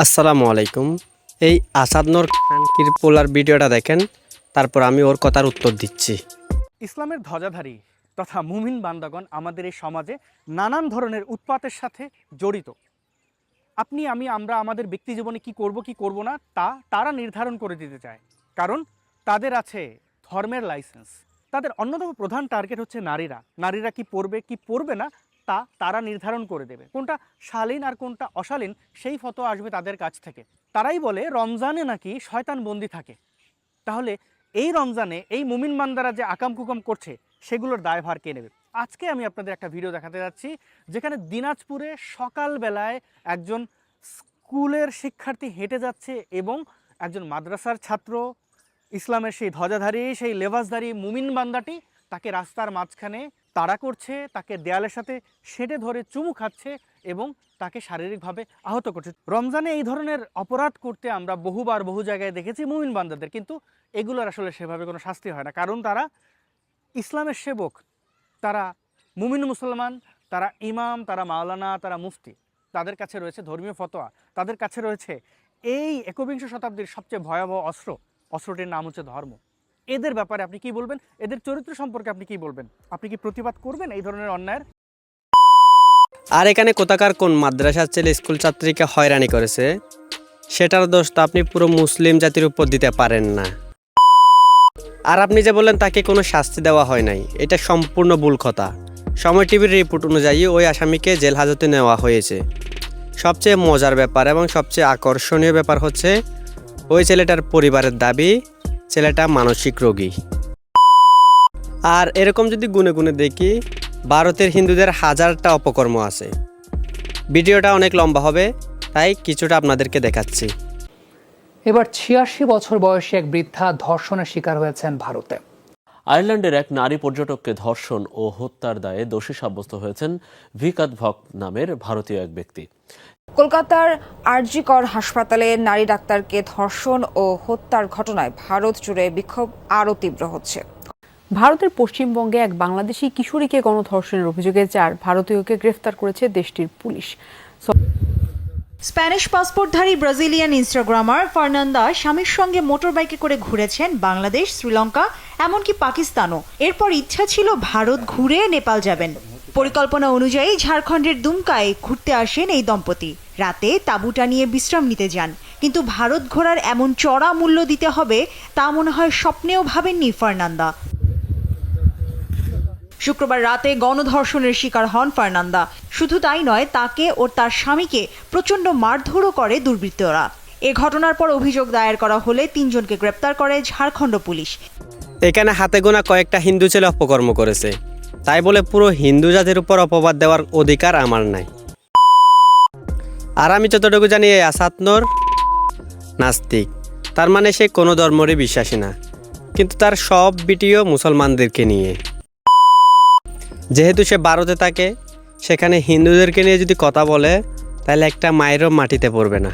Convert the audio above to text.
আসসালামু আলাইকুম। এই আসাদ নূর খানকির পোলার ভিডিওটা দেখেন, তারপর আমি ওর কথার উত্তর দিচ্ছি। ইসলামের ধ্বজাধারী তথা মুমিন বান্দাগণ আমাদের এই সমাজে নানান ধরনের উৎপাতের সাথে জড়িত। আমরা আমাদের ব্যক্তি জীবনে কি করব না তা তারা নির্ধারণ করে দিতে চায়, কারণ তাদের আছে ধর্মের লাইসেন্স। তাদের অন্যতম প্রধান টার্গেট হচ্ছে নারীরা কি পড়বে কি পড়বে না তা তারা নির্ধারণ করে দেবে। কোনটা শালীন আর কোনটা অশালীন সেই ফতোয়া আসবে তাদের কাছ থেকে। তারাই বলে রমজানে নাকি শয়তান বন্দি থাকে। তাহলে এই রমজানে এই মুমিন বান্দারা যে আকাম কুকাম করছে সেগুলোর দায়ভার কে নেবে? আজকে আমি আপনাদের একটা ভিডিও দেখাতে যাচ্ছি, যেখানে দিনাজপুরে সকালবেলায় একজন স্কুলের শিক্ষার্থী হেঁটে যাচ্ছে এবং একজন মাদ্রাসার ছাত্র, ইসলামের সেই ধ্বজাধারী সেই লেবাসধারী মুমিন বান্দাটি তাকে রাস্তার মাঝখানে তাড়া করছে, তাকে দেয়ালের সাথে সেঁটে ধরে চুমু খাচ্ছে এবং তাকে শারীরিকভাবে আহত করছে। রমজানে এই ধরনের অপরাধ করতে আমরা বহু জায়গায় দেখেছি মুমিন বান্দাদের, কিন্তু এগুলোর আসলে সেভাবে কোনো শাস্তি হয় না, কারণ তারা ইসলামের সেবক, তারা মুমিন মুসলমান, তারা ইমাম, তারা মাওলানা, তারা মুফতি। তাদের কাছে রয়েছে ধর্মীয় ফতোয়া, তাদের কাছে রয়েছে এই একবিংশ শতাব্দীর সবচেয়ে ভয়াবহ অস্ত্রটির নাম হচ্ছে ধর্ম। এদের ব্যাপারে আপনি কি বলবেন? এদের চরিত্র সম্পর্কে আপনি কি বলবেন? আপনি কি প্রতিবাদ করবেন এই ধরনের অন্যায়ের? আর এখানে কোথাকার কোন মাদ্রাসার ছেলে স্কুল ছাত্রীকে হয়রানি করেছে সেটার দোষ তো আপনি পুরো মুসলিম জাতির উপর দিতে পারেন না। আর আপনি যে বললেন তাকে কোনো শাস্তি দেওয়া হয় নাই, এটা সম্পূর্ণ ভুল কথা। সময় টিভির রিপোর্ট অনুযায়ী ওই আসামিকে জেল হাজতে নেওয়া হয়েছে। সবচেয়ে মজার ব্যাপার এবং সবচেয়ে আকর্ষণীয় ব্যাপার হচ্ছে ওই ছেলেটার পরিবারের দাবি ছেলেটা মানসিক রোগী। আর এরকম যদি গুনে গুনে দেখি, ভারতের হিন্দুদের হাজারটা অপকর্ম আছে। ভিডিওটা অনেক লম্বা হবে, তাই কিছুটা আপনাদেরকে দেখাচ্ছি। এবার ৮৬ বছর বয়সী এক বৃদ্ধা ধর্ষণের শিকার হয়েছেন ভারতে। আয়ারল্যান্ডের এক নারী পর্যটককে ধর্ষণ ও হত্যার দায়ে দোষী সাব্যস্ত হয়েছেন ভিকাত ভক নামের ভারতীয় এক ব্যক্তি। কলকাতার আরজি কর হাসপাতালে নারী ডাক্তারকে ধর্ষণ ও হত্যার ঘটনায় ভারত জুড়ে বিক্ষোভ আরও তীব্র হচ্ছে। ভারতের পশ্চিমবঙ্গে এক বাংলাদেশি কিশোরীকে গণধর্ষণের অভিযোগে ৪ ভারতীয়কে গ্রেফতার করেছে দেশটির পুলিশ। স্প্যানিশ পাসপোর্টধারী ব্রাজিলিয়ান ইনস্টাগ্রামার ফার্নান্দা স্বামীর সঙ্গে মোটরবাইকে করে ঘুরেছেন বাংলাদেশ, শ্রীলঙ্কা, এমনকি পাকিস্তানও। এরপর ইচ্ছা ছিল ভারত ঘুরে নেপাল যাবেন। পরিকল্পনা অনুযায়ী ঝাড়খণ্ডের দুমকায় ঘুরতে আসেন এই দম্পতি। রাতে তাঁবু টানিয়ে বিশ্রাম নিতে যান, কিন্তু ভারত ঘোরার এমন চড়া মূল্য দিতে হবে তা মনে হয় স্বপ্নেও ভাবেননি ফার্নান্দা। শুক্রবার রাতে গণধর্ষণের শিকার হন ফার্নান্দা। শুধু তাই নয়, তাকে ও তার স্বামীকে প্রচণ্ড মারধরও করে দুর্বৃত্তরা। এ ঘটনার পর অভিযোগ দায়ের করা হলে ৩ জনকে গ্রেপ্তার করে ঝাড়খণ্ড পুলিশ। এখানে হাতে গোনা কয়েকটা হিন্দু ছেলে অপকর্ম করেছে, তাই বলে পুরো হিন্দু জাতির উপর অপবাদ দেওয়ার অধিকার আমার নাই। আর আমি যতটুকু জানি এই আসাদ নূর নাস্তিক, তার মানে সে কোনো ধর্মেরই বিশ্বাসী না, কিন্তু তার সব ভিডিও মুসলমানদেরকে নিয়ে। যেহেতু সে ভারতে থাকে, সেখানে হিন্দুদেরকে নিয়ে যদি কথা বলে তাহলে একটা মায়েরও মাটিতে পড়বে না।